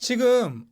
지금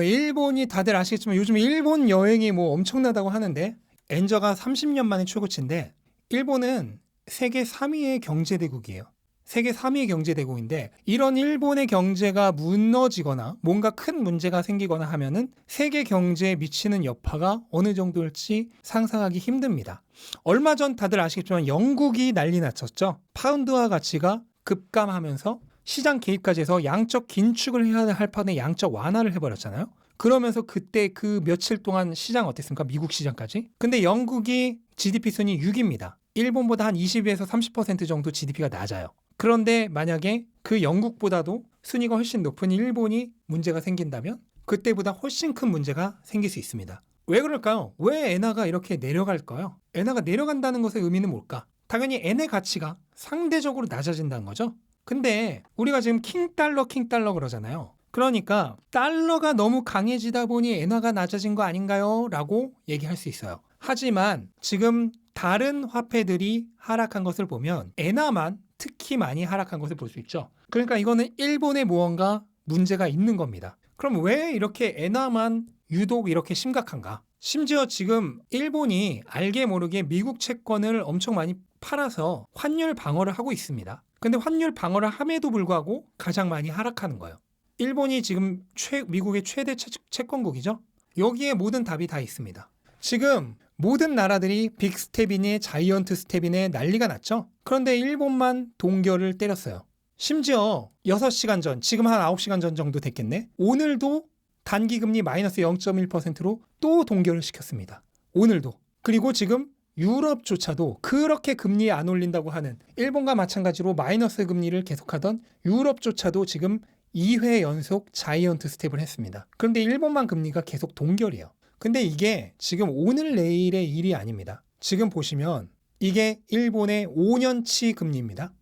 일본이 다들 아시겠지만 요즘 일본 여행이 뭐 엄청나다고 하는데 엔저가 30년 만에 최고치인데 일본은 세계 3위의 경제대국이에요. 세계 3위의 경제대국인데 이런 일본의 경제가 무너지거나 뭔가 큰 문제가 생기거나 하면은 세계 경제에 미치는 여파가 어느 정도일지 상상하기 힘듭니다. 얼마 전 다들 아시겠지만 영국이 난리 났었죠. 파운드화 가치가 급감하면서 시장 개입까지 해서 양적 긴축을 해야 할 판에 양적 완화를 해버렸잖아요. 그러면서 그때 그 며칠 동안 시장 어땠습니까? 미국 시장까지. 근데 영국이 GDP 순위 6위입니다. 일본보다 한 20에서 30% 정도 GDP가 낮아요. 그런데 만약에 그 영국보다도 순위가 훨씬 높은 일본이 문제가 생긴다면 그때보다 훨씬 큰 문제가 생길 수 있습니다. 왜 그럴까요? 왜 엔화가 이렇게 내려갈까요? 엔화가 내려간다는 것의 의미는 뭘까? 당연히 엔의 가치가 상대적으로 낮아진다는 거죠. 근데 우리가 지금 킹달러 그러잖아요. 그러니까 달러가 너무 강해지다 보니 엔화가 낮아진 거 아닌가요? 라고 얘기할 수 있어요. 하지만 지금 다른 화폐들이 하락한 것을 보면 엔화만 특히 많이 하락한 것을 볼 수 있죠. 그러니까 이거는 일본에 무언가 문제가 있는 겁니다. 그럼 왜 이렇게 엔화만 유독 이렇게 심각한가? 심지어 지금 일본이 알게 모르게 미국 채권을 엄청 많이 팔아서 환율 방어를 하고 있습니다. 근데 환율 방어를 함에도 불구하고 가장 많이 하락하는 거예요. 일본이 지금 미국의 최대 채권국이죠. 여기에 모든 답이 다 있습니다. 지금 모든 나라들이 빅스텝이니 자이언트 스텝이니 난리가 났죠. 그런데 일본만 동결을 때렸어요. 심지어 6시간 전, 지금 한 9시간 전 정도 됐겠네. 오늘도 단기금리 마이너스 0.1%로 또 동결을 시켰습니다. 오늘도. 그리고 지금 유럽조차도 그렇게 금리 안 올린다고 하는 일본과 마찬가지로 마이너스 금리를 계속하던 유럽조차도 지금 2회 연속 자이언트 스텝을 했습니다. 그런데 일본만 금리가 계속 동결이에요. 근데 이게 지금 오늘 내일의 일이 아닙니다. 지금 보시면 이게 일본의 5년치 금리입니다.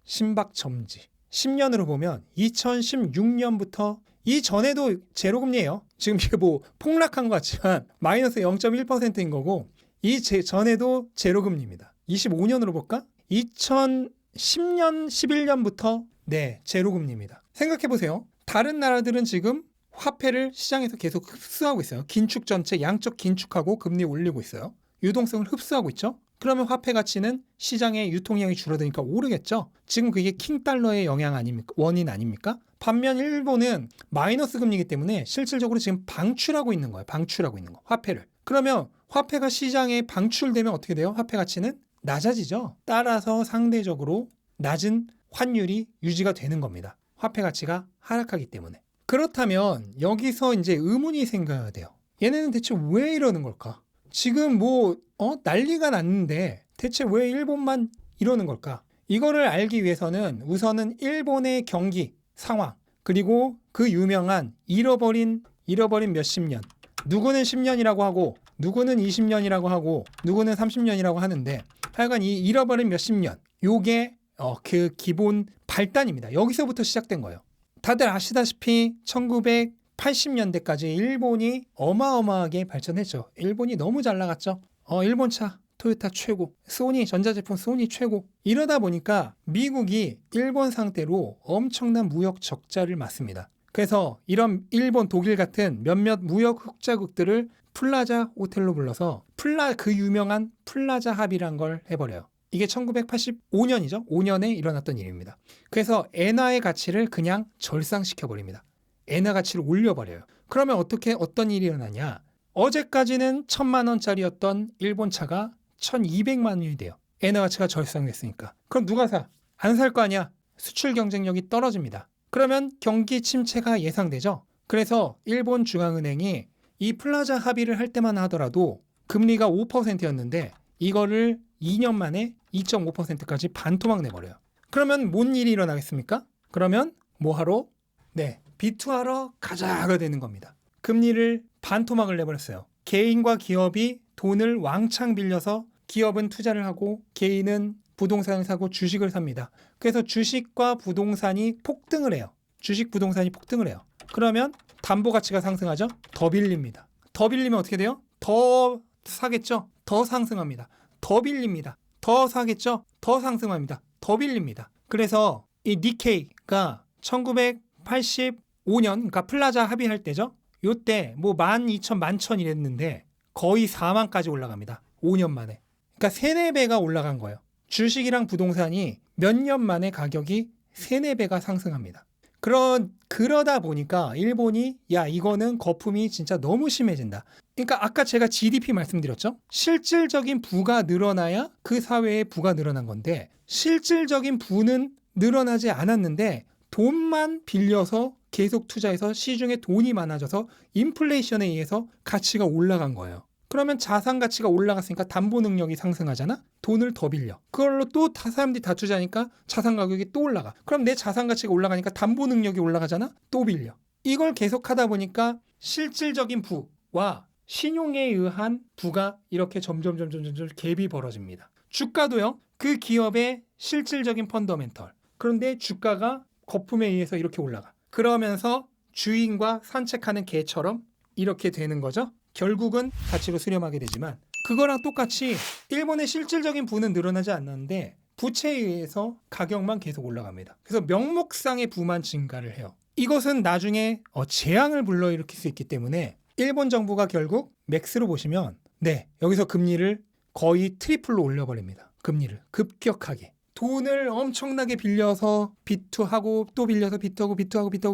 신박점지. 10년으로 보면 2016년부터 이전에도 제로금리예요. 지금 이게 뭐 폭락한 것 같지만 마이너스 0.1%인 거고 전에도 제로금리입니다. 25년으로 볼까? 2010년, 11년부터 제로금리입니다. 생각해보세요. 다른 나라들은 지금 화폐를 시장에서 계속 흡수하고 있어요. 긴축 전체 양적 긴축하고 금리 올리고 있어요. 유동성을 흡수하고 있죠. 그러면 화폐 가치는 시장의 유통량이 줄어드니까 오르겠죠. 지금 그게 킹달러의 영향 아닙니까? 원인 아닙니까? 반면 일본은 마이너스 금리이기 때문에 실질적으로 지금 방출하고 있는 거예요. 방출하고 있는 거. 화폐를. 그러면 화폐가 시장에 방출되면 어떻게 돼요? 화폐 가치는 낮아지죠. 따라서 상대적으로 낮은 환율이 유지가 되는 겁니다. 화폐 가치가 하락하기 때문에. 그렇다면 여기서 이제 의문이 생겨야 돼요. 얘네는 대체 왜 이러는 걸까? 지금 난리가 났는데 대체 왜 일본만 이러는 걸까? 이거를 알기 위해서는 우선은 일본의 경기 상황 그리고 그 유명한 잃어버린 몇십 년, 누구는 10년이라고 하고 누구는 20년이라고 하고 누구는 30년이라고 하는데 하여간 이 잃어버린 몇십 년 요게 그 기본 발단입니다. 여기서부터 시작된 거예요. 다들 아시다시피 1980년대까지 일본이 어마어마하게 발전했죠. 일본이 너무 잘 나갔죠. 일본 차 토요타 최고, 소니 전자제품 소니 최고. 이러다 보니까 미국이 일본 상대로 엄청난 무역 적자를 맞습니다. 그래서 이런 일본, 독일 같은 몇몇 무역 흑자국들을 플라자 호텔로 불러서 그 유명한 플라자 합의란 걸 해버려요. 이게 1985년이죠. 5년에 일어났던 일입니다. 그래서 엔화의 가치를 그냥 절상시켜버립니다. 엔화 가치를 올려버려요. 그러면 어떤 일이 일어나냐? 어제까지는 1,000만 원짜리였던 일본 차가 1,200만 원이 돼요. 엔화 가치가 절상됐으니까. 그럼 누가 사? 안 살 거 아니야? 수출 경쟁력이 떨어집니다. 그러면 경기 침체가 예상되죠. 그래서 일본 중앙은행이 이 플라자 합의를 할 때만 하더라도 금리가 5%였는데 이거를 2년 만에 2.5%까지 반토막 내버려요. 그러면 뭔 일이 일어나겠습니까? 그러면 뭐하러? 비투하러 가자가 되는 겁니다. 금리를 반토막을 내버렸어요. 개인과 기업이 돈을 왕창 빌려서 기업은 투자를 하고 개인은 부동산을 사고 주식을 삽니다. 그래서 주식과 부동산이 폭등을 해요. 주식 부동산이 폭등을 해요. 그러면 담보 가치가 상승하죠? 더 빌립니다. 더 빌리면 어떻게 돼요? 더 사겠죠? 더 상승합니다. 더 빌립니다. 더 사겠죠? 더 상승합니다. 더 빌립니다. 그래서 이 니케이가 1985년 그러니까 플라자 합의할 때죠. 요때 뭐 12,000, 11,000 이랬는데 거의 4만까지 올라갑니다. 5년 만에. 그러니까 3, 4배가 올라간 거예요. 주식이랑 부동산이 몇 년 만에 가격이 3, 4배가 상승합니다. 그러다 보니까 일본이 야 이거는 거품이 진짜 너무 심해진다. 그러니까 아까 제가 GDP 말씀드렸죠. 실질적인 부가 늘어나야 그 사회의 부가 늘어난 건데 실질적인 부는 늘어나지 않았는데 돈만 빌려서 계속 투자해서 시중에 돈이 많아져서 인플레이션에 의해서 가치가 올라간 거예요. 그러면 자산 가치가 올라갔으니까 담보 능력이 상승하잖아? 돈을 더 빌려. 그걸로 또 사람들이 다 투자하니까 자산 가격이 또 올라가. 그럼 내 자산 가치가 올라가니까 담보 능력이 올라가잖아? 또 빌려. 이걸 계속 하다 보니까 실질적인 부와 신용에 의한 부가 이렇게 점점 갭이 벌어집니다. 주가도요. 그 기업의 실질적인 펀더멘털. 그런데 주가가 거품에 의해서 이렇게 올라가. 그러면서 주인과 산책하는 개처럼 이렇게 되는 거죠. 결국은 가치로 수렴하게 되지만 그거랑 똑같이 일본의 실질적인 부는 늘어나지 않는데 부채에 의해서 가격만 계속 올라갑니다. 그래서 명목상의 부만 증가를 해요. 이것은 나중에 재앙을 불러일으킬 수 있기 때문에 일본 정부가 결국 맥스로 보시면 여기서 금리를 거의 트리플로 올려버립니다. 금리를 급격하게. 돈을 엄청나게 빌려서 비투하고 또 빌려서 비투하고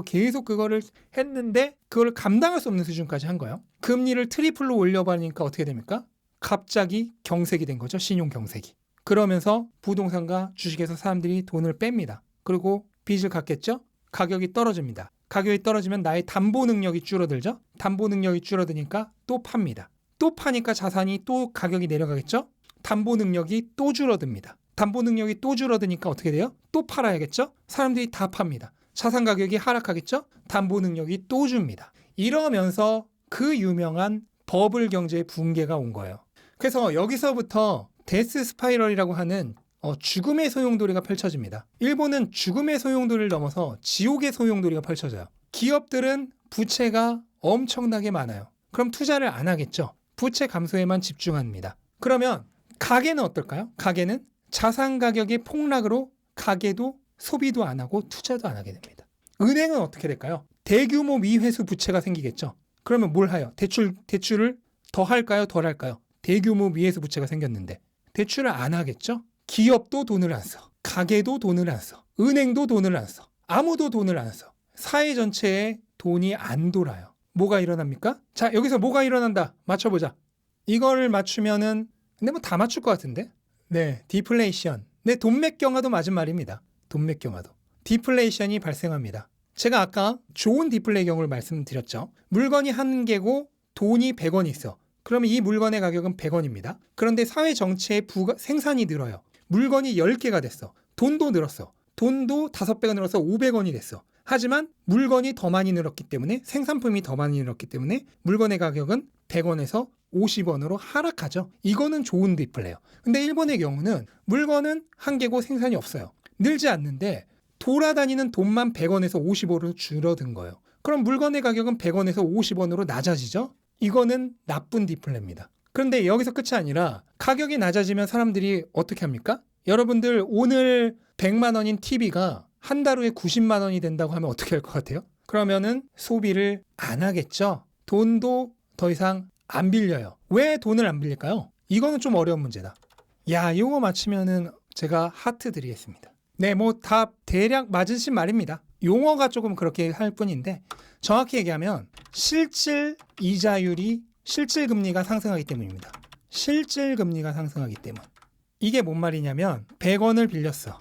계속 그거를 했는데 그걸 감당할 수 없는 수준까지 한 거예요. 금리를 트리플로 올려버리니까 어떻게 됩니까? 갑자기 경색이 된 거죠. 신용 경색이. 그러면서 부동산과 주식에서 사람들이 돈을 뺍니다. 그리고 빚을 갚겠죠? 가격이 떨어집니다. 가격이 떨어지면 나의 담보 능력이 줄어들죠? 담보 능력이 줄어드니까 또 팝니다. 또 파니까 자산이 또 가격이 내려가겠죠? 담보 능력이 또 줄어듭니다. 담보 능력이 또 줄어드니까 어떻게 돼요? 또 팔아야겠죠? 사람들이 다 팝니다. 자산 가격이 하락하겠죠? 담보 능력이 또 줍니다. 이러면서 그 유명한 버블 경제의 붕괴가 온 거예요. 그래서 여기서부터 데스 스파이럴이라고 하는 죽음의 소용돌이가 펼쳐집니다. 일본은 죽음의 소용돌이를 넘어서 지옥의 소용돌이가 펼쳐져요. 기업들은 부채가 엄청나게 많아요. 그럼 투자를 안 하겠죠? 부채 감소에만 집중합니다. 그러면 가게는 어떨까요? 가게는 자산 가격의 폭락으로 가게도 소비도 안 하고 투자도 안 하게 됩니다. 은행은 어떻게 될까요? 대규모 미회수 부채가 생기겠죠. 그러면 뭘 해요? 대출을 더 할까요? 덜 할까요? 대규모 미회수 부채가 생겼는데 대출을 안 하겠죠? 기업도 돈을 안 써. 가게도 돈을 안 써. 은행도 돈을 안 써. 아무도 돈을 안 써. 사회 전체에 돈이 안 돌아요. 뭐가 일어납니까? 자, 여기서 뭐가 일어난다. 맞춰보자. 이거를 맞추면은 근데 뭐 다 맞출 것 같은데? 디플레이션. 돈맥경화도 맞은 말입니다. 돈맥경화도. 디플레이션이 발생합니다. 제가 아까 좋은 디플레이 경우를 말씀드렸죠. 물건이 1개고 돈이 100원이 있어. 그러면 이 물건의 가격은 100원입니다. 그런데 사회 전체의 생산이 늘어요. 물건이 10개가 됐어. 돈도 늘었어. 돈도 5배가 늘어서 500원이 됐어. 하지만 물건이 더 많이 늘었기 때문에 생산품이 더 많이 늘었기 때문에 물건의 가격은 100원에서 50원으로 하락하죠. 이거는 좋은 디플레요. 근데 일본의 경우는 물건은 1개고 생산이 없어요. 늘지 않는데 돌아다니는 돈만 100원에서 50원으로 줄어든 거예요. 그럼 물건의 가격은 100원에서 50원으로 낮아지죠? 이거는 나쁜 디플레입니다. 그런데 여기서 끝이 아니라 가격이 낮아지면 사람들이 어떻게 합니까? 여러분들 오늘 100만 원인 TV가 한 달 후에 90만 원이 된다고 하면 어떻게 할 것 같아요? 그러면은 소비를 안 하겠죠? 돈도 더 이상 안 빌려요. 왜 돈을 안 빌릴까요? 이거는 좀 어려운 문제다. 이거 맞히면은 제가 하트 드리겠습니다. 뭐 다 대략 맞으신 말입니다. 용어가 조금 그렇게 할 뿐인데 정확히 얘기하면 실질 이자율이 실질 금리가 상승하기 때문입니다. 실질 금리가 상승하기 때문. 이게 뭔 말이냐면 100원을 빌렸어.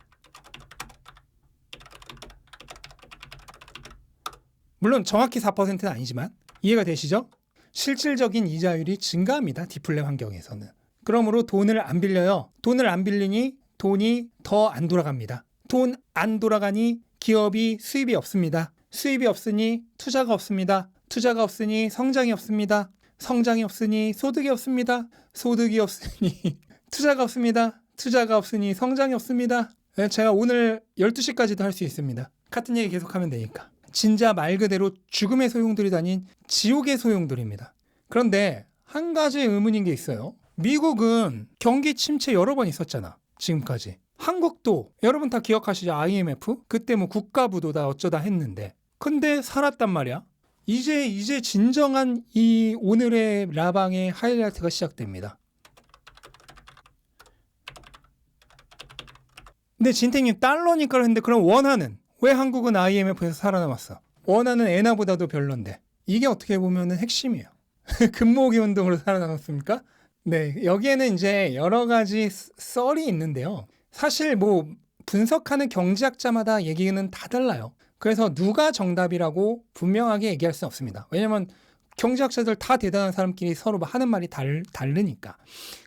물론 정확히 4%는 아니지만 이해가 되시죠? 실질적인 이자율이 증가합니다. 디플레 환경에서는. 그러므로 돈을 안 빌려요. 돈을 안 빌리니 돈이 더 안 돌아갑니다. 돈 안 돌아가니 기업이 수입이 없습니다. 수입이 없으니 투자가 없습니다. 투자가 없으니 성장이 없습니다. 성장이 없으니 소득이 없습니다. 소득이 없으니 투자가 없습니다. 투자가 없으니 성장이 없습니다. 제가 오늘 12시까지도 할 수 있습니다. 같은 얘기 계속하면 되니까. 진짜 말 그대로 죽음의 소용돌이 아닌 지옥의 소용돌이입니다. 그런데 한 가지 의문인 게 있어요. 미국은 경기 침체 여러 번 있었잖아. 지금까지. 한국도 여러분 다 기억하시죠? IMF? 그때 뭐 국가부도다 어쩌다 했는데 근데 살았단 말이야. 이제 진정한 이 오늘의 라방의 하이라이트가 시작됩니다. 근데 진택님 달러니까 했는데 그럼 원화는 왜 한국은 IMF에서 살아남았어? 원화는 엔화보다도 별론데 이게 어떻게 보면 핵심이에요. 금모으기 운동으로 살아남았습니까? 네, 여기에는 이제 여러 가지 썰이 있는데요. 사실 뭐 분석하는 경제학자마다 얘기는 다 달라요. 그래서 누가 정답이라고 분명하게 얘기할 수는 없습니다. 왜냐면 경제학자들 다 대단한 사람끼리 서로 하는 말이 다르니까.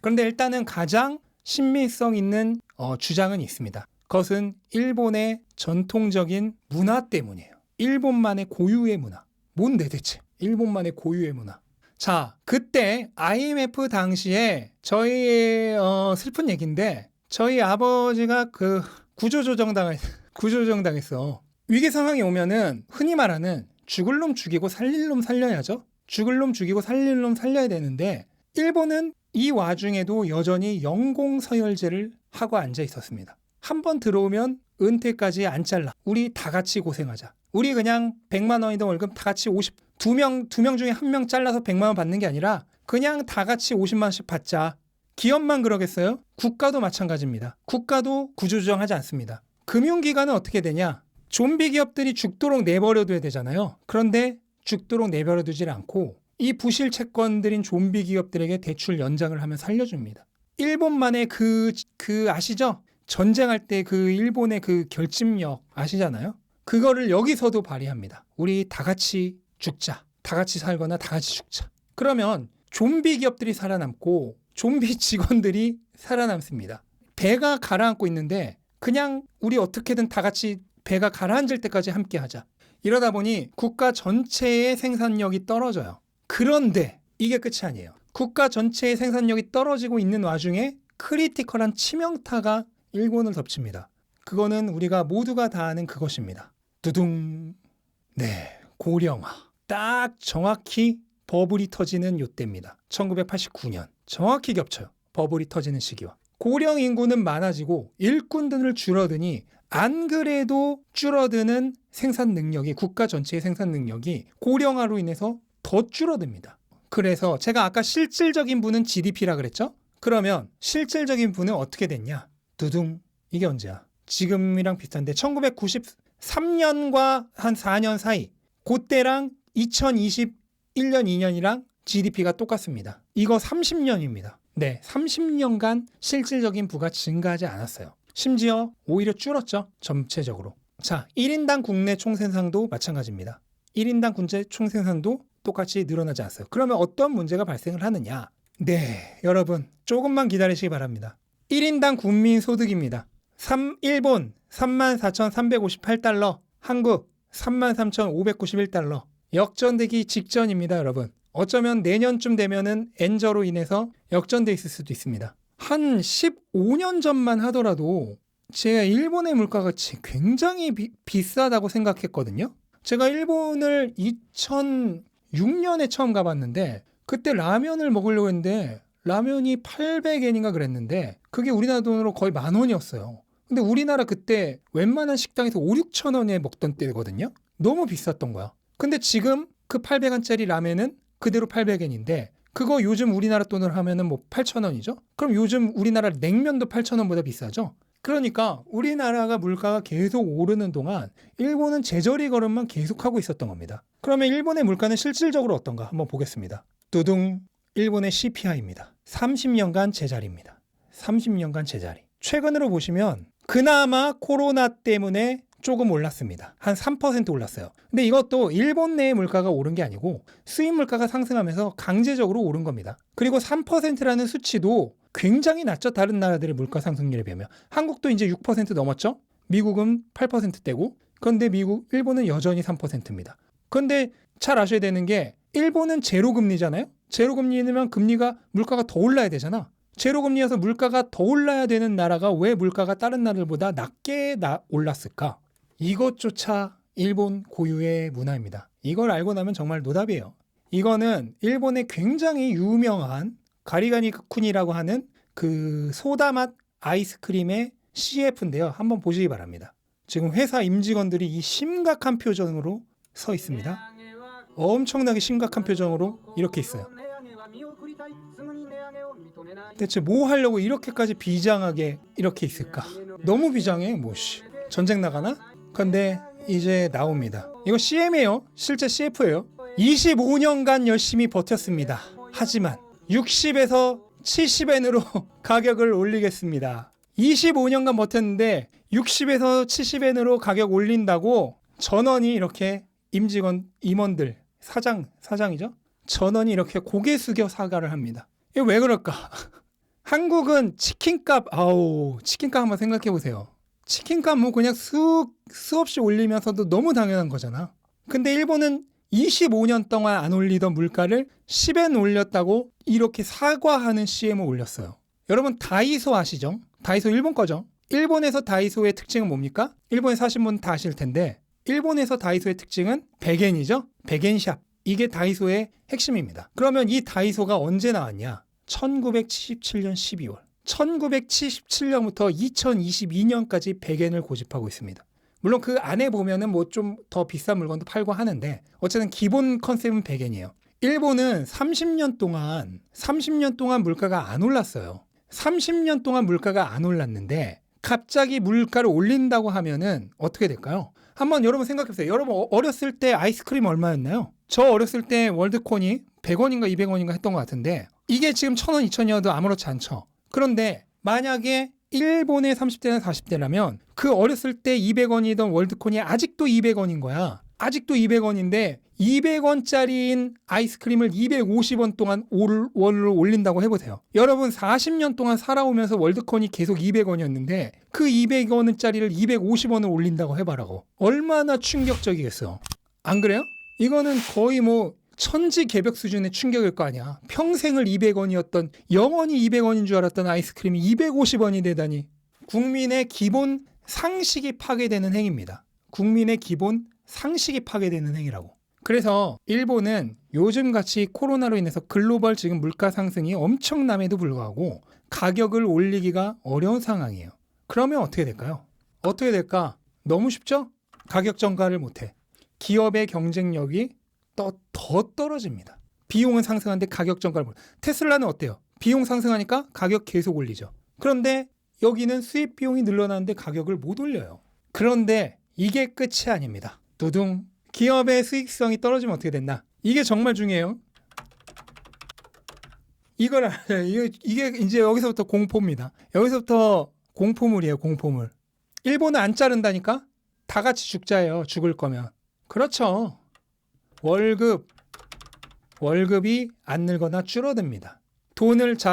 그런데 일단은 가장 신빙성 있는 주장은 있습니다. 그것은 일본의 전통적인 문화 때문이에요. 일본만의 고유의 문화. 뭔데 대체? 일본만의 고유의 문화. 자, 그때 IMF 당시에 저희의 슬픈 얘기인데 저희 아버지가 그 구조조정당했어. 위기 상황이 오면은 흔히 말하는 죽을 놈 죽이고 살릴 놈 살려야죠. 죽을 놈 죽이고 살릴 놈 살려야 되는데 일본은 이 와중에도 여전히 연공서열제를 하고 앉아 있었습니다. 한 번 들어오면 은퇴까지 안 잘라. 우리 다 같이 고생하자. 우리 그냥 100만 원이던 월급 다 같이 2명 중에 1명 잘라서 100만 원 받는 게 아니라 그냥 다 같이 50만 원씩 받자. 기업만 그러겠어요? 국가도 마찬가지입니다. 국가도 구조조정하지 않습니다. 금융기관은 어떻게 되냐? 좀비 기업들이 죽도록 내버려둬야 되잖아요. 그런데 죽도록 내버려두질 않고 이 부실 채권들인 좀비 기업들에게 대출 연장을 하면 살려줍니다. 일본만의 그 아시죠? 전쟁할 때 그 일본의 그 결집력 아시잖아요? 그거를 여기서도 발휘합니다. 우리 다 같이 죽자. 다 같이 살거나 다 같이 죽자. 그러면 좀비 기업들이 살아남고 좀비 직원들이 살아남습니다. 배가 가라앉고 있는데 그냥 우리 어떻게든 다 같이 배가 가라앉을 때까지 함께 하자. 이러다 보니 국가 전체의 생산력이 떨어져요. 그런데 이게 끝이 아니에요. 국가 전체의 생산력이 떨어지고 있는 와중에 크리티컬한 치명타가 일본을 덮칩니다. 그거는 우리가 모두가 다 아는 그것입니다. 두둥. 네, 고령화. 딱 정확히 버블이 터지는 요때입니다. 1989년. 정확히 겹쳐요. 버블이 터지는 시기와. 고령 인구는 많아지고 일꾼들을 줄어드니 안 그래도 줄어드는 생산 능력이 국가 전체의 생산 능력이 고령화로 인해서 더 줄어듭니다. 그래서 제가 아까 실질적인 부는 GDP라 그랬죠? 그러면 실질적인 부는 어떻게 됐냐? 두둥. 이게 언제야? 지금이랑 비슷한데 1993년과 한 4년 사이 그때랑 2021년 2년이랑 GDP가 똑같습니다. 이거 30년입니다. 네, 30년간 실질적인 부가 증가하지 않았어요. 심지어 오히려 줄었죠. 전체적으로. 자, 1인당 국내 총생산도 마찬가지입니다. 1인당 국내 총생산도 똑같이 늘어나지 않았어요. 그러면 어떤 문제가 발생을 하느냐? 네, 여러분 조금만 기다리시기 바랍니다. 1인당 국민소득입니다. 일본 34,358달러, 한국 33,591달러. 역전되기 직전입니다, 여러분. 어쩌면 내년쯤 되면은 엔저로 인해서 역전돼 있을 수도 있습니다. 한 15년 전만 하더라도 제가 일본의 물가가 굉장히 비싸다고 생각했거든요. 제가 일본을 2006년에 처음 가봤는데 그때 라면을 먹으려고 했는데 라면이 800엔인가 그랬는데 그게 우리나라 돈으로 거의 10,000원이었어요. 근데 우리나라 그때 웬만한 식당에서 5-6천 원에 먹던 때거든요. 너무 비쌌던 거야. 근데 지금 그 800원짜리 라면은 그대로 800엔인데 그거 요즘 우리나라 돈으로 하면은 뭐 8,000원이죠? 그럼 요즘 우리나라 냉면도 8,000원보다 비싸죠? 그러니까 우리나라가 물가가 계속 오르는 동안 일본은 제저리 걸음만 계속하고 있었던 겁니다. 그러면 일본의 물가는 실질적으로 어떤가 한번 보겠습니다. 두둥. 일본의 CPI입니다. 30년간 제자리입니다. 30년간 제자리. 최근으로 보시면 그나마 코로나 때문에 조금 올랐습니다. 한 3% 올랐어요. 근데 이것도 일본 내의 물가가 오른 게 아니고 수입 물가가 상승하면서 강제적으로 오른 겁니다. 그리고 3%라는 수치도 굉장히 낮죠. 다른 나라들의 물가 상승률에 비하면. 한국도 이제 6% 넘었죠. 미국은 8%대고. 그런데 일본은 여전히 3%입니다. 그런데 잘 아셔야 되는 게 일본은 제로금리잖아요. 제로금리면 물가가 더 올라야 되잖아. 제로금리여서 물가가 더 올라야 되는 나라가 왜 물가가 다른 나라들보다 낮게 올랐을까? 이것조차 일본 고유의 문화입니다. 이걸 알고 나면 정말 노답이에요. 이거는 일본의 굉장히 유명한 가리가니 쿠니라고 하는 그 소다맛 아이스크림의 CF인데요. 한번 보시기 바랍니다. 지금 회사 임직원들이 이 심각한 표정으로 서 있습니다. 엄청나게 심각한 표정으로 이렇게 있어요. 대체 뭐 하려고 이렇게까지 비장하게 이렇게 있을까? 너무 비장해. 전쟁 나가나? 근데 이제 나옵니다. 이거 CM이에요. 실제 CF예요. 25년간 열심히 버텼습니다. 하지만 60에서 70엔으로 가격을 올리겠습니다. 25년간 버텼는데 60에서 70엔으로 가격 올린다고 전원이 이렇게 임원들, 사장이죠? 전원이 이렇게 고개 숙여 사과를 합니다. 이게 왜 그럴까? 한국은 치킨값 한번 생각해 보세요. 치킨값 뭐 그냥 수없이 올리면서도 너무 당연한 거잖아. 근데 일본은 25년 동안 안 올리던 물가를 10엔 올렸다고 이렇게 사과하는 CM을 올렸어요. 여러분 다이소 아시죠? 다이소 일본 거죠? 일본에서 다이소의 특징은 뭡니까? 일본에 사신 분 다 아실 텐데 일본에서 다이소의 특징은 100엔이죠? 100엔샵. 이게 다이소의 핵심입니다. 그러면 이 다이소가 언제 나왔냐? 1977년 12월. 1977년부터 2022년까지 100엔을 고집하고 있습니다. 물론 그 안에 보면은 뭐 좀 더 비싼 물건도 팔고 하는데 어쨌든 기본 컨셉은 100엔이에요. 일본은 30년 동안 물가가 안 올랐어요. 30년 동안 물가가 안 올랐는데 갑자기 물가를 올린다고 하면은 어떻게 될까요? 한번 여러분 생각해보세요. 여러분 어렸을 때 아이스크림 얼마였나요? 저 어렸을 때 월드콘이 100원인가 200원인가 했던 것 같은데 이게 지금 1000원, 2000원이어도 아무렇지 않죠. 그런데 만약에 일본의 30대나 40대라면 그 어렸을 때 200원이던 월드콘이 아직도 200원인 거야. 아직도 200원인데 200원짜리인 아이스크림을 250원 동안 월로 올린다고 해보세요. 여러분 40년 동안 살아오면서 월드콘이 계속 200원이었는데 그 200원짜리를 250원을 올린다고 해봐라고. 얼마나 충격적이겠어. 안 그래요? 이거는 거의 뭐 천지개벽 수준의 충격일 거 아니야. 평생을 200원이었던 영원히 200원인 줄 알았던 아이스크림이 250원이 되다니. 국민의 기본 상식이 파괴되는 행위입니다. 국민의 기본 상식이 파괴되는 행위라고. 그래서 일본은 요즘같이 코로나로 인해서 글로벌 지금 물가 상승이 엄청남에도 불구하고 가격을 올리기가 어려운 상황이에요. 그러면 어떻게 될까요? 어떻게 될까? 너무 쉽죠? 가격 전가를 못해. 기업의 경쟁력이 더 떨어집니다. 비용은 상승하는데 가격 전가를 못해. 테슬라는 어때요? 비용 상승하니까 가격 계속 올리죠. 그런데 여기는 수입 비용이 늘어나는데 가격을 못 올려요. 그런데 이게 끝이 아닙니다. 두둥. 기업의 수익성이 떨어지면 어떻게 됐나? 이게 정말 중요해요. 이게 이제 여기서부터 공포입니다. 여기서부터 공포물이에요. 공포물. 일본은 안 자른다니까? 다 같이 죽자예요. 죽을 거면. 그렇죠. 월급이 안 늘거나 줄어듭니다.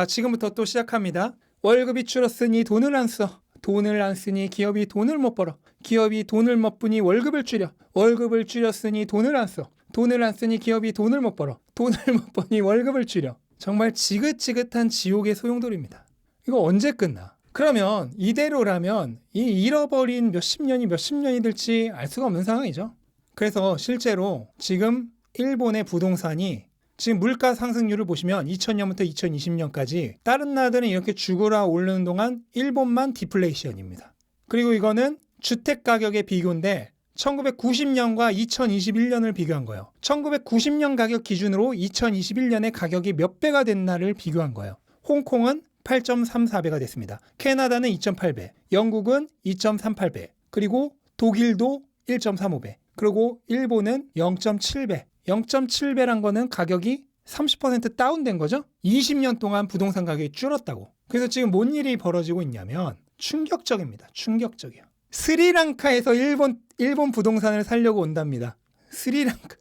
지금부터 또 시작합니다. 월급이 줄었으니 돈을 안 써. 돈을 안 쓰니 기업이 돈을 못 벌어. 기업이 돈을 못 버니 월급을 줄여. 월급을 줄였으니 돈을 안 써. 돈을 안 쓰니 기업이 돈을 못 벌어. 돈을 못 버니 월급을 줄여. 정말 지긋지긋한 지옥의 소용돌이입니다. 이거 언제 끝나? 그러면 이대로라면 이 잃어버린 몇십 년이 될지 알 수가 없는 상황이죠. 그래서 실제로 지금 일본의 부동산이 지금 물가 상승률을 보시면 2000년부터 2020년까지 다른 나라들은 이렇게 죽으라 오르는 동안 일본만 디플레이션입니다. 그리고 이거는 주택 가격의 비교인데 1990년과 2021년을 비교한 거예요. 1990년 가격 기준으로 2021년에 가격이 몇 배가 됐나를 비교한 거예요. 홍콩은 8.34배가 됐습니다. 캐나다는 2.8배, 영국은 2.38배, 그리고 독일도 1.35배, 그리고 일본은 0.7배. 0.7배란 거는 가격이 30% 다운된 거죠. 20년 동안 부동산 가격이 줄었다고. 그래서 지금 뭔 일이 벌어지고 있냐면 충격적입니다. 충격적이에요. 스리랑카에서 일본 부동산을 사려고 온답니다. 스리랑카.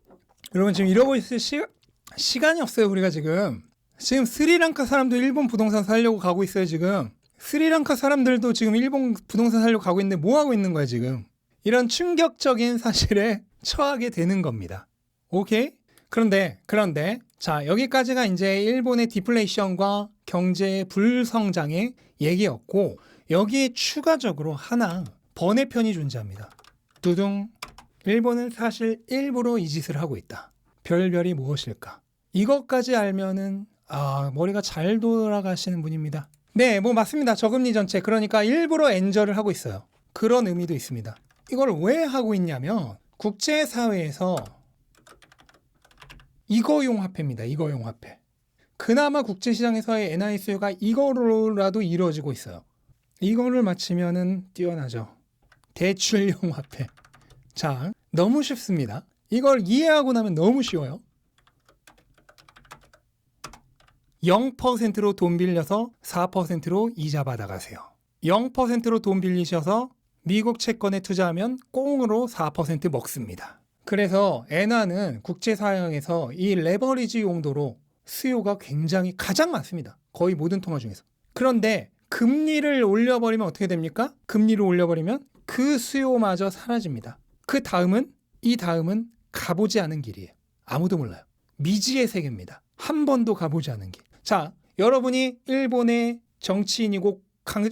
여러분 지금 이러고 있을 시간이 없어요. 우리가 지금 스리랑카 사람도 일본 부동산 사려고 가고 있어요. 지금 스리랑카 사람들도 지금 일본 부동산 사려고 가고 있는데 뭐 하고 있는 거야 지금. 이런 충격적인 사실에 처하게 되는 겁니다. 오케이? 그런데 자 여기까지가 이제 일본의 디플레이션과 경제 불성장의 얘기였고 여기에 추가적으로 하나 번외편이 존재합니다. 두둥. 일본은 사실 일부러 이 짓을 하고 있다. 별별이 무엇일까? 이것까지 알면은 머리가 잘 돌아가시는 분입니다. 네, 뭐 맞습니다. 저금리 전체. 그러니까 일부러 엔저를 하고 있어요. 그런 의미도 있습니다. 이걸 왜 하고 있냐면 국제사회에서 이거용 화폐입니다. 이거용 화폐. 그나마 국제시장에서의 엔화의 수요가 이거로라도 이루어지고 있어요. 이거를 맞히면은 뛰어나죠. 대출용 화폐. 자, 너무 쉽습니다. 이걸 이해하고 나면 너무 쉬워요. 0%로 돈 빌려서 4%로 이자 받아가세요. 0%로 돈 빌리셔서 미국 채권에 투자하면 꽁으로 4% 먹습니다. 그래서 엔화는 국제사양에서 이 레버리지 용도로 수요가 굉장히 가장 많습니다. 거의 모든 통화 중에서. 그런데 금리를 올려버리면 어떻게 됩니까? 금리를 올려버리면 그 수요마저 사라집니다. 이 다음은 가보지 않은 길이에요. 아무도 몰라요. 미지의 세계입니다. 한 번도 가보지 않은 길. 자, 여러분이 일본의 정치인이고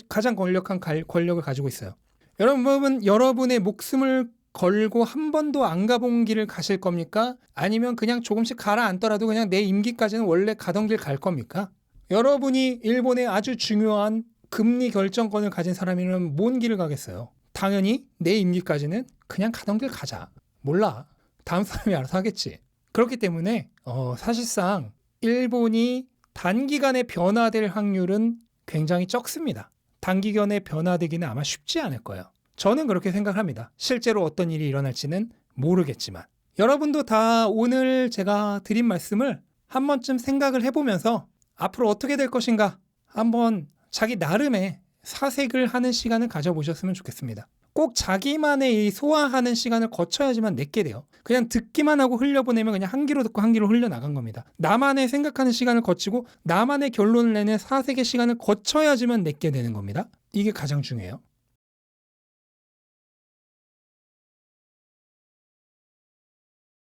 가장 권력한 권력을 가지고 있어요. 여러분의 목숨을 걸고 한 번도 안 가본 길을 가실 겁니까? 아니면 그냥 조금씩 가라앉더라도 그냥 내 임기까지는 원래 가던 길 갈 겁니까? 여러분이 일본의 아주 중요한 금리 결정권을 가진 사람이면 뭔 길을 가겠어요? 당연히 내 임기까지는 그냥 가던 길 가자. 몰라. 다음 사람이 알아서 하겠지. 그렇기 때문에 사실상 일본이 단기간에 변화될 확률은 굉장히 적습니다. 단기간에 변화되기는 아마 쉽지 않을 거예요. 저는 그렇게 생각합니다. 실제로 어떤 일이 일어날지는 모르겠지만 여러분도 다 오늘 제가 드린 말씀을 한 번쯤 생각을 해보면서 앞으로 어떻게 될 것인가 한번 자기 나름의 사색을 하는 시간을 가져보셨으면 좋겠습니다. 꼭 자기만의 이 소화하는 시간을 거쳐야지만 내게 돼요. 그냥 듣기만 하고 흘려보내면 그냥 한 귀로 듣고 한 귀로 흘려나간 겁니다. 나만의 생각하는 시간을 거치고 나만의 결론을 내는 사색의 시간을 거쳐야지만 내게 되는 겁니다. 이게 가장 중요해요.